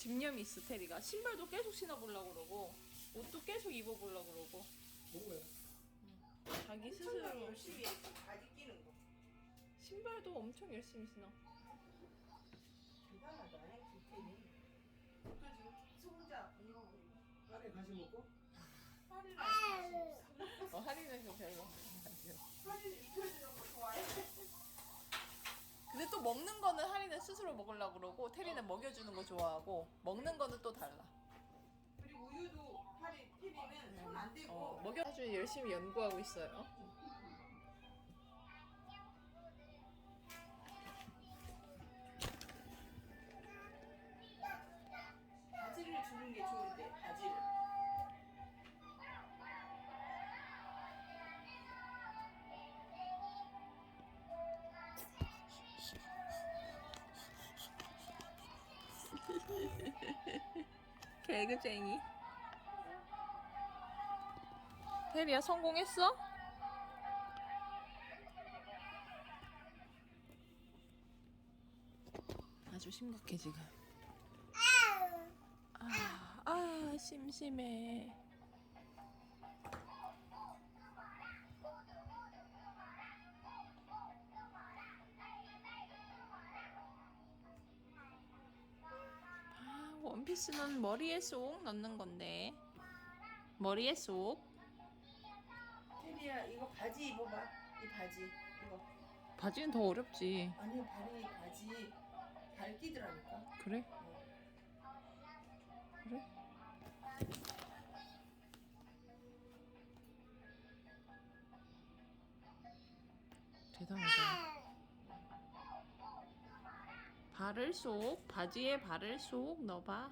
집념이 있어. 테리가 신발도 계속 신어보려고 그러고 옷도 계속 입어보려고 그러고 뭐야? 자기 스스로 열심히 바지 끼는 거. 신발도 엄청 열심히 신어. 대단하다, 디테일이. 또 지금 계속 혼자 운동하고 있고. 안에 가시 먹고? 파리는 할수 없어. 할인해서 별로. 파리는 입혀주는 거 좋아해. 근데 또 먹는 거는 할인은 스스로 먹으려고 그러고 테리는 먹여주는 거 좋아하고 먹는 거는 또 달라. 그리고 우유도 테리는 손 안 대고. 먹여 아주 열심히 연구하고 있어요. 바지를 주는 게 좋은데, 바지를. 개그쟁이. 테리야 성공했어? 아주 심각해 지금. 심심해. 원피스는 머리에 쏙 넣는 건데. 머리에 쏙. 테리야, 이거 바지 입어봐. 이 바지. 이거. 바지는 더 어렵지. 아니, 발이 바지 발 끼더라니까. 그래? 그래? 대단하다. 발을 쏙, 바지에 발을 쏙 넣어봐.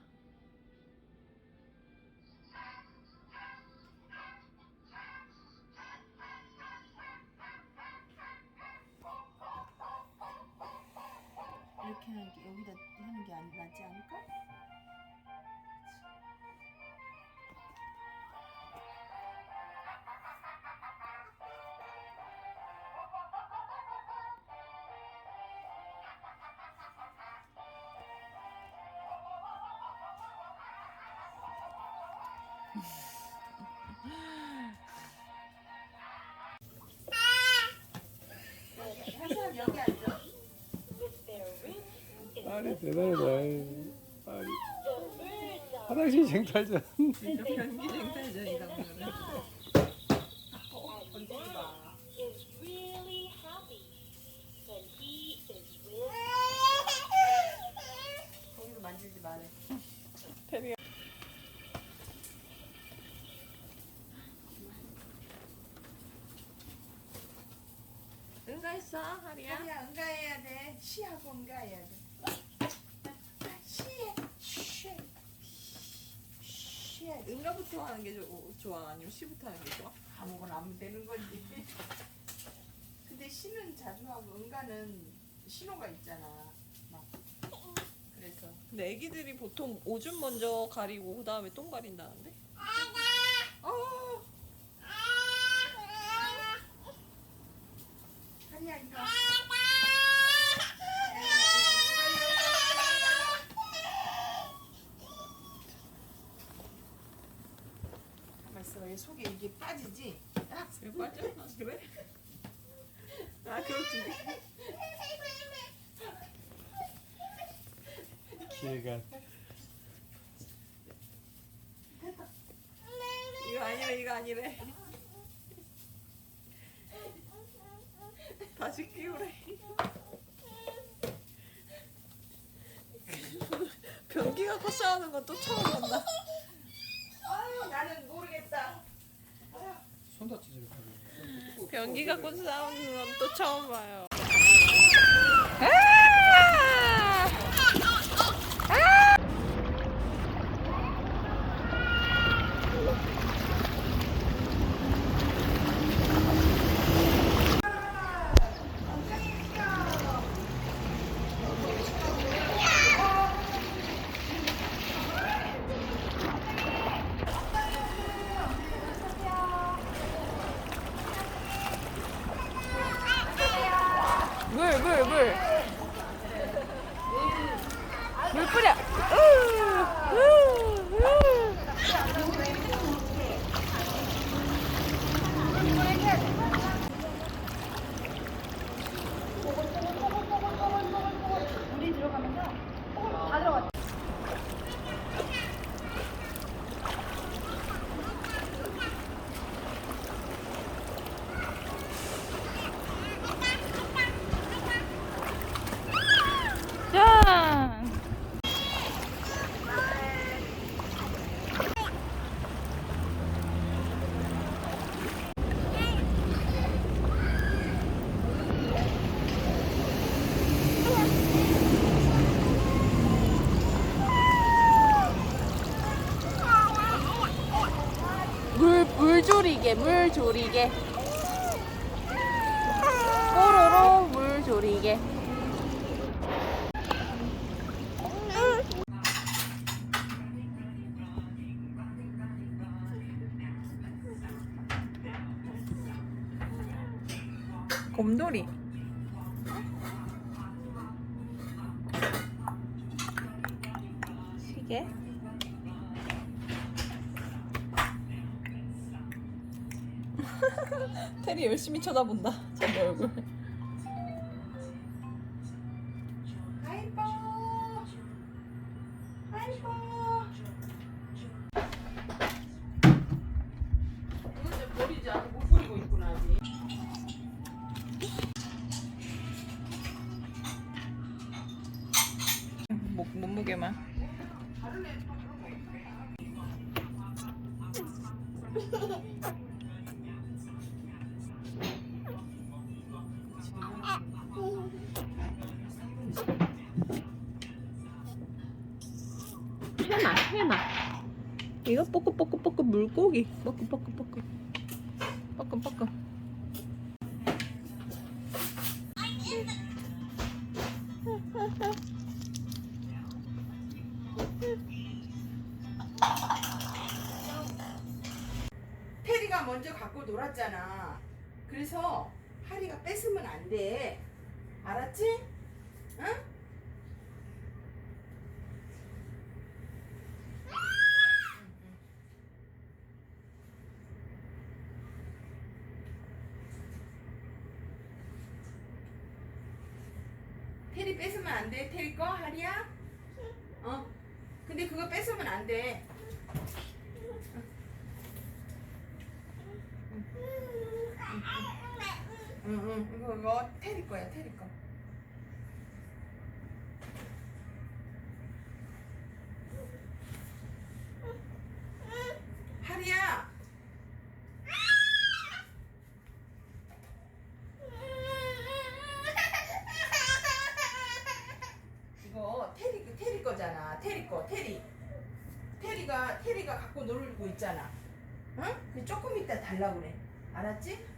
이렇게 하는 게, 여기다 하는 게 안 낫지 않을까? 한 사람 여기 앉아. 아니 대단하다. 아니 화장실 쟁탈전. 변기 쟁탈전이다 오늘은. 건드리지 마. is really happy when he is with 거기도 만지지 말래. 테리야. 응가했어, 하리야? 하리야, 응가해야 돼. 시하고 응가해야 돼. 시해. 시해. 응가부터 하는 게 좋아? 아니면 시부터 하는 게 좋아? 아무거나 하면 되는 거지. 근데 시는 자주 하고 응가는 신호가 있잖아. 막. 그래서. 근데 애기들이 보통 오줌 먼저 가리고 그 다음에 똥 가린다는데? 어. 하리야, 이거. 가만 있어. 얘 속에 이게 빠지지? 왜 빠져? 아, 그래? 아, 그렇지. 기회가. 이거 아니래. 다시 끼우래. 변기 갖고 싸우는 건 또 처음 본다. 아유, 나는 모르겠다. 손 다치지 못하게. 변기 갖고 싸우는 건 또 처음 봐요. 물조리개, 물조리개. 뽀로로 물조리개. 곰돌이. 시계. 테리 열심히 쳐다본다. 자기 얼굴. 아이고. 아이고. 이거 이제 버리지 않고 못 버리고 있구나 아직. 몸무게만. 다른 애 또 그런 거 있어. 해나. 이거 뽀끄뽀끄뽀끄 물고기. 뽀끄뽀끄뽀끄. 뽀끄뽀끄. 테리가 먼저 갖고 놀았잖아. 그래서 하리가 뺏으면 안 돼. 알았지? 응? 테리 뺏으면 안 돼. 테리 거 하리야? 어. 근데 그거 뺏으면 안 돼. 응, 이거 테리 거야, 테리 거. 하리야. 이거 테리 거잖아. 테리 거, 테리. 테리가 갖고 놀고 있잖아. 응? 그 조금 이따 달라고 그래. 알았지?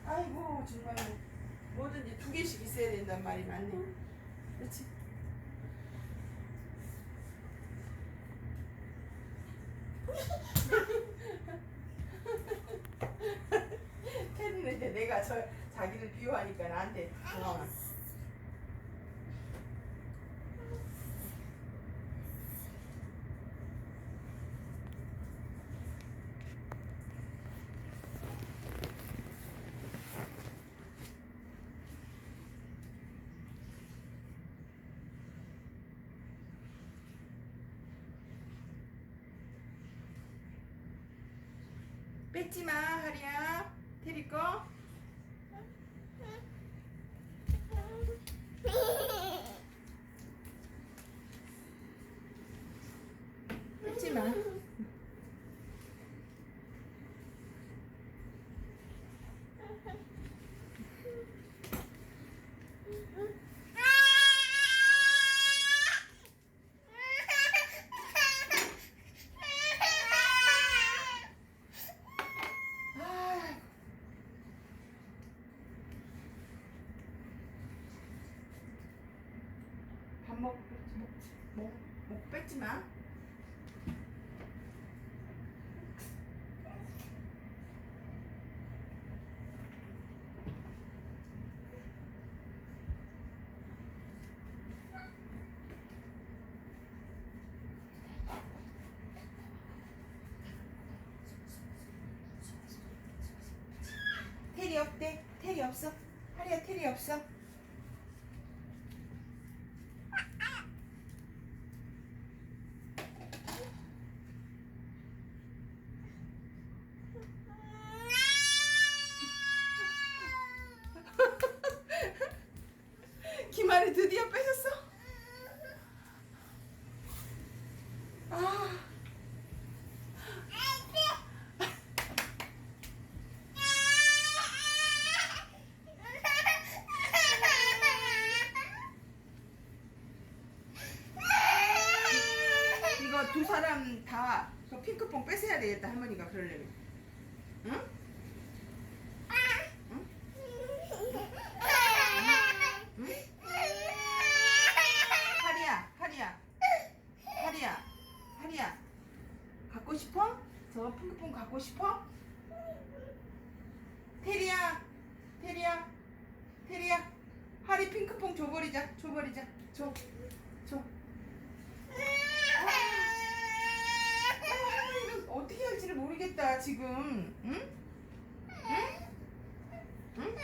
아이고 정말 뭐든지 두 개씩 있어야 된단 말이 많네. 그렇지? 테리는 이제 내가 자기를 비유하니까 나한테 뺏지 마, 하리야. 테리 거. 뺏지 마. 밥 먹 뺏지 마. 테리 없대. 테리 없어. 하리야 테리 없어. 김아리 드디어 뺏었어? 아. 사람 다 그 핑크퐁 뺏어야 되겠다 할머니가 그러려면. 응? 응? 응? 하리야 갖고 싶어? 저 핑크퐁 갖고 싶어? 테리야 하리 핑크퐁 줘버리자 줘 할머니는 어떻게 할지를 모르겠다 지금. 응? 응? 응?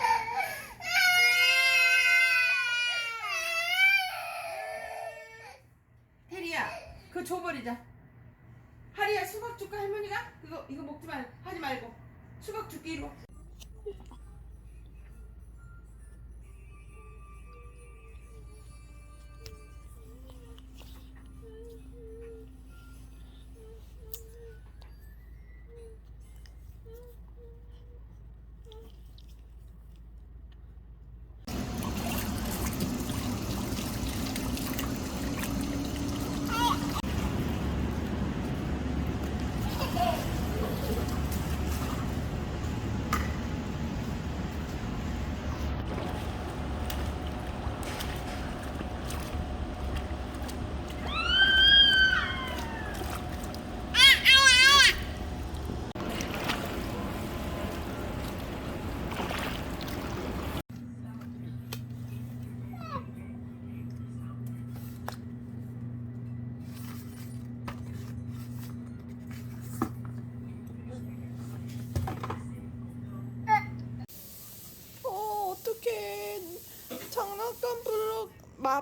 테리야 그거 줘버리자. 하리야 수박 줄까 할머니가? 이거 먹지 말 하지 말고 수박 줄게 이리 와. 어떡해. 장난감 블록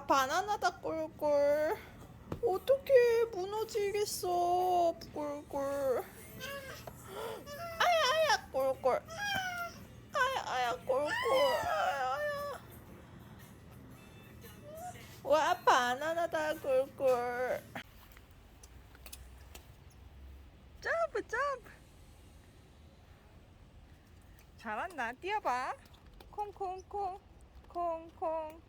바나나다 꿀꿀. 어떡해 무너지겠어 꿀꿀. 아야 꿀꿀. 아야 꿀꿀. 아야. 와 바나나다 꿀꿀. 점프. 잘한다. 뛰어봐. 콩콩콩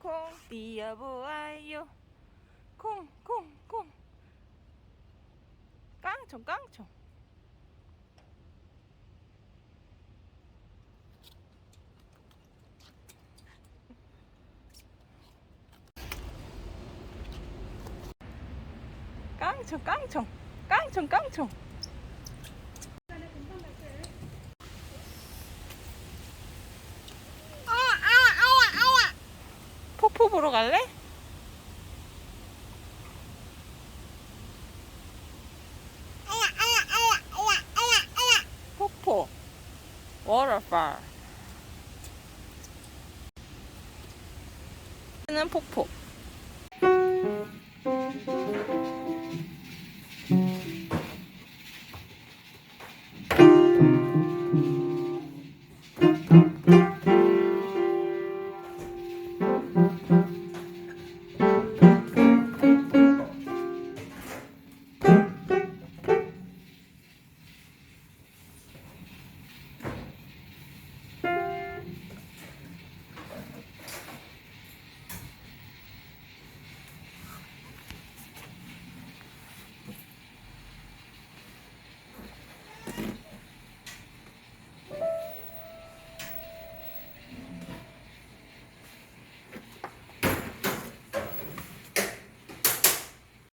뛰어보아요. 콩콩콩 깡총 깡총 포포 보러 갈래? 포포 워터fall 는 포포